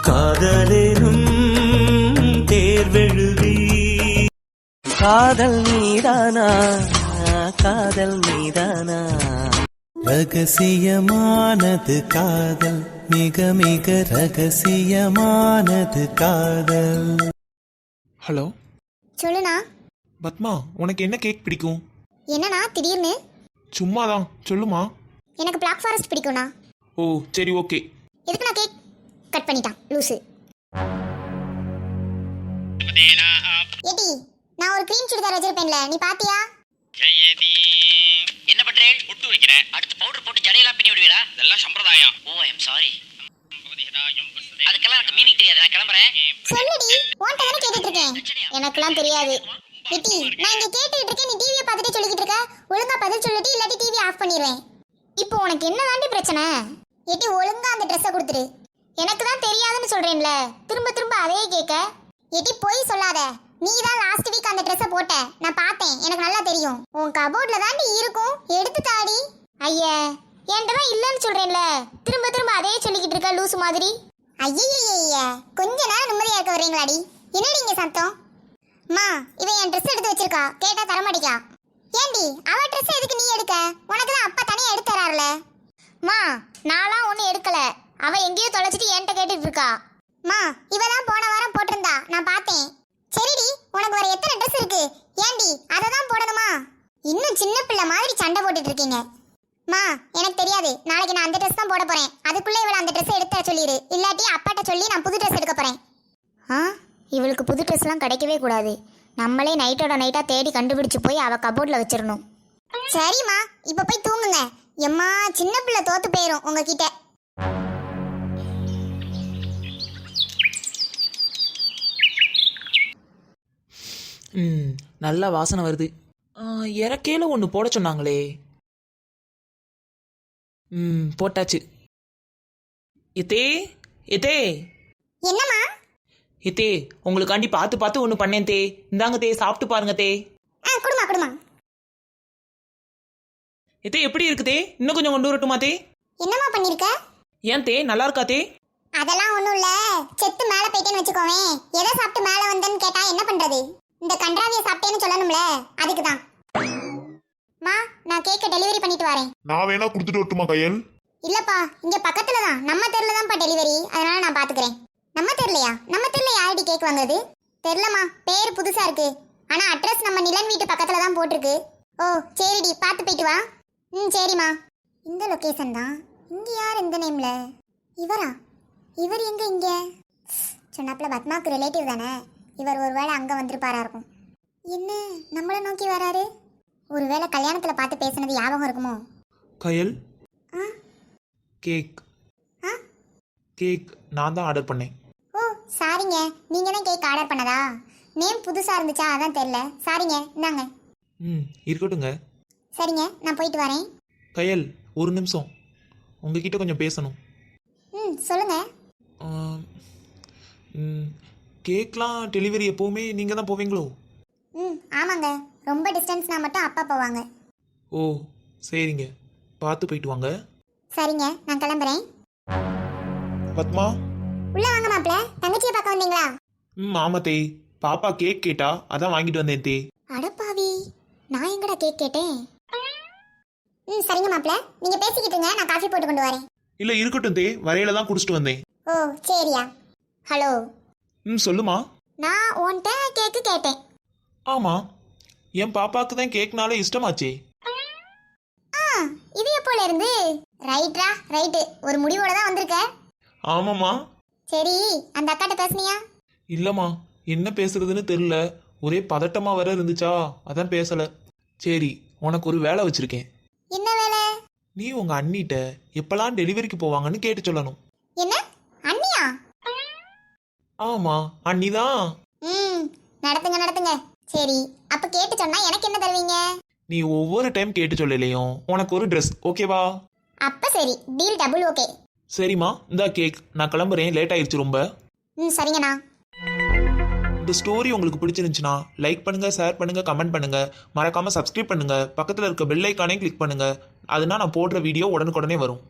காதலேனும் தேர்வெழுதி காதல் மீதானா காதல் மீதானா ரகசியமானது காதல் மிக மிக ரகசியமானது காதல். ஹலோ சொல்லுண்ணா. பத்மா, உனக்கு என்ன கேக் பிடிக்கும்? என்னண்ணா திடீர்னு? சும்மாதான், சொல்லுமா. எனக்கு பிளாக் ஃபாரஸ்ட் பிடிக்கும்ண்ணா. ஓ சரி, ஓகே. எதுக்கு நான் கேக் கட் பண்ணிட்டான் லூசு. ஏடி, நான் ஒரு க்ரீம் சுடிதார் வச்சிருப்பேன்ல, நீ பாத்தியா? என்ன பண்றேன்? பொட்டு வைக்கிறேன். அடுத்து பவுடர் போட்டு ஜடையெல்லாம் பின்னி விடுவீங்களா? இதெல்லாம் சம்பிரதாயம். ஓ ஐ எம் சாரி. அதுக்கெல்லாம் எனக்கு மீனிங் தெரியாது. நான் கிளம்புறேன். சொல்லுடி, உன்கிட்ட தானே கேட்டுட்டு இருக்கேன். எனக்கெல்லாம் தெரியாது. ஏடி, நான் இங்க கேட்டுட்டு இருக்கேன், நீ டிவியை பார்த்துட்டு சொல்லிக்கிட்டு இருக்க. ஒழுங்கா பதில் சொல்லிட்டு, இல்லாட்டி டிவி ஆஃப் பண்ணிடுவேன். இப்போ உனக்கு என்ன தாண்டி பிரச்சனை? ஏடி, ஒழுங்கா அந்த ட்ரெஸ்ஸை கொடுத்துரு. எனக்கு தான் தெரியாதுன்னு சொல்றேன்ல, திரும்ப திரும்ப அதே கேட்க. ஏடி, போய் சொல்லாத. நீ தான் லாஸ்ட் வீக் அந்த ட்ரெஸ்ஸை போட்ட, நான் பார்த்தேன், எனக்கு நல்லா தெரியும். உன் கபோர்ட்ல தாண்டி இருக்கும், எடுத்து தாடி. ஐயா, என்கிட்ட தான் இல்லைன்னு சொல்றேன்ல, திரும்ப திரும்ப அதே சொல்லிக்கிட்டு இருக்க லூசு மாதிரி. ஐயா, கொஞ்ச நேரம் நிம்மதியா இருக்க வரீங்களாடி? என்னடி இங்க சத்தம்? மா, இவன் என் ட்ரெஸ் எடுத்து வச்சிருக்கா, கேட்டா தரமாட்டிக்கா. ஏண்டி, அவ ட்ரெஸ் எதுக்கு நீ எடுக்க? உனக்கு தான் அப்பா தனியா எடுத்து தராருல. மா, நான்லாம் ஒன்னும் எடுக்கல, அவ எங்கேயோ தொலைச்சிட்டு என்கிட்ட கேட்டுட்டு இருக்கா. மா, இவதான் போன வாரம் போட்டிருந்தா, நான் பார்த்தேன். சரிடி, உனக்கு வேற எத்தனை ட்ரெஸ் இருக்கு? ஏண்டி, அதை தான் போடணுமா? இன்னும் சின்ன பிள்ளை மாதிரி சண்டை போட்டுட்டு இருக்கீங்க. மா, எனக்கு தெரியாது, நாளைக்கு நான் அந்த ட்ரெஸ் தான் போட போறேன். அதுக்குள்ள இவளை அந்த ட்ரெஸ் எடுத்து சொல்லிடு, இல்லாட்டி அப்பாட்ட சொல்லி நான் புது ட்ரெஸ் எடுக்க போறேன். இவளுக்கு புது ட்ரெஸ்லாம் கிடைக்கவே கூடாது. நம்மளே நைட்டோட நைட்டா தேடி கண்டுபிடிச்சு போய் அவ கபோர்ட்ல வச்சிடணும். சரிம்மா, இப்ப போய் தூங்குங்க. எம்மா, சின்ன பிள்ளை தோத்து போயிரும் உங்ககிட்ட. நல்ல வாசனை வருது. இறக்கையில ஒன்று போட சொன்னாங்களே. போட்டாச்சு. எத்தே எத்தே என்னம்மா? எத்தே, உங்களுக்காண்டி பார்த்து பார்த்து ஒன்று பண்ணேன் தே. இந்தாங்க தே, சாப்பிட்டு பாருங்க தே. குடுமா குடுமா. எத்தே, எப்படி இருக்கு தே? இன்னும் கொஞ்சம் கொண்டு வரட்டுமா தே? என்னம்மா பண்ணிருக்க? ஏன் தே, நல்லா இருக்கா தே? அதெல்லாம் ஒண்ணும் இல்ல. செத்து மேல போயிட்டேன்னு வச்சுக்கோவேன். எதை சாப்பிட்டு மேல வந்தேன்னு கேட்டா என்ன பண்றது? இந்த கன்றாவியை சாப்பிட்டேன்னு சொல்லணும்ல, அதுக்கு தான். மா, நான் கேக்க டெலிவரி பண்ணிட்டு வரேன். நான் வேணா கொடுத்துட்டு வரட்டுமா கையல்? இல்லப்பா, இங்க பக்கத்துல தான், நம்ம தெருல தான்ப்பா டெலிவரி, அதனால நான் பாத்துக்கிறேன். நம்ம தெருலையா? நம்ம தெருல யாரடி கேக் வாங்குறது? தெரியலமா, பேர் புதுசா இருக்கு. ஆனா அட்ரஸ் நம்ம நிலன் வீட்டு பக்கத்துல தான் போட்டிருக்கு. ஓ சரிடி, பார்த்து போயிட்டு வா. சரிம்மா. இந்த லொகேஷன் தான். இங்க யார் இந்த நேம்ல? இவரா? இவர் எங்க இங்க? சொன்னாப்ல பத்மாக்கு ரிலேட்டிவ் தானே, இவர் ஒருவேளை அங்க வந்திருப்பாரா இருக்கும். என்ன நம்மள நோக்கி வராரு? ஒருவேளை கல்யாணத்துல பார்த்து பேசுனது ஞாபகம் இருக்குமோ? கயல், கேக் கேக் நான் தான் ஆர்டர் பண்ணேன். ஓ சாரிங்க, நீங்க தான் கேக் ஆர்டர் பண்ணதா? நேம் புதுசா இருந்துச்சா, அதான் தெரியல. சாரிங்க, இந்தாங்க. இருக்கட்டுங்க. சரிங்க, நான் போயிட்டு வரேன். கயல், ஒரு நிமிஷம், உங்ககிட்ட கொஞ்சம் பேசணும். சொல்லுங்க. கேக்லாம் டெலிவரி எப்போவுமே நீங்கள் தான் போவீங்களோ? ஆமாங்க, ரொம்ப டிஸ்டன்ஸ்னா மட்டும் அப்பா போவாங்க. ஓ சரிங்க, பார்த்து போயிட்டு வாங்க. சரிங்க, நான் கிளம்புறேன். பத்மா, உள்ள வாங்க மாப்ள. தங்கச்சியை பார்க்க வந்தீங்களா? ஆமா தே, பாப்பா கேக் கேட்டா, அதான் வாங்கிட்டு வந்தேன் தே. அடப்பாவி, நான் எங்கடா கேக் கேட்டேன்? சரிங்க மாப்ள, நீங்க பேசிக்கிட்டுங்க, நான் காஃபி போட்டு கொண்டு வரேன். இல்ல இருக்கட்டும் தே, வரையில தான் குடிச்சிட்டு வந்தேன். ஓ சரியா. ஹலோ. சொல்லுமா. நான் உன்கிட்ட கேக்கு கேட்டேன். ஆமா, என் பாப்பாக்கு தான் கேக்னால இஷ்டமாச்சே. இது எப்போல இருந்து? ரைட்ரா ரைட்டு, ஒரு முடிவோட தான் வந்திருக்க. ஆமாமா. சரி, அந்த அக்காட்ட பேசுனியா? இல்லம்மா, என்ன பேசுறதுன்னு தெரியல, ஒரே பதட்டமா வர இருந்துச்சா, அதான் பேசல. சரி, உனக்கு ஒரு வேலை வச்சிருக்கேன். என்ன வேலை? நீ உங்க அண்ணிட்ட எப்பெல்லாம் டெலிவரிக்கு போவாங்கன்னு கேட்டு சொல்லணும். என்ன அண்ணியா? ஆமா, அண்ணிதான். நடத்துங்க நடத்துங்க. சரி, அப்ப கேட்டு சொன்னா எனக்கு என்ன தருவீங்க? நீ ஒவ்வொரு டைம் கேட்டு சொல்லலையும் உனக்கு ஒரு ட்ரெஸ், ஓகேவா? அப்ப சரி, டீல் டபுள் ஓகே. சரிம்மா, இந்த கேக், நான் கிளம்புறேன், லேட் ஆயிடுச்சு ரொம்ப. சரிங்கண்ணா. இந்த ஸ்டோரி உங்களுக்கு பிடிச்சிருந்துச்சுன்னா லைக் பண்ணுங்க, ஷேர் பண்ணுங்க, கமெண்ட் பண்ணுங்க, மறக்காம சப்ஸ்கிரைப் பண்ணுங்க, பக்கத்தில் இருக்க பெல் ஐக்கானே கிளிக் பண்ணுங்க. அதுனா நான் போடுற வீடியோ உடனுக்குடனே வரும்.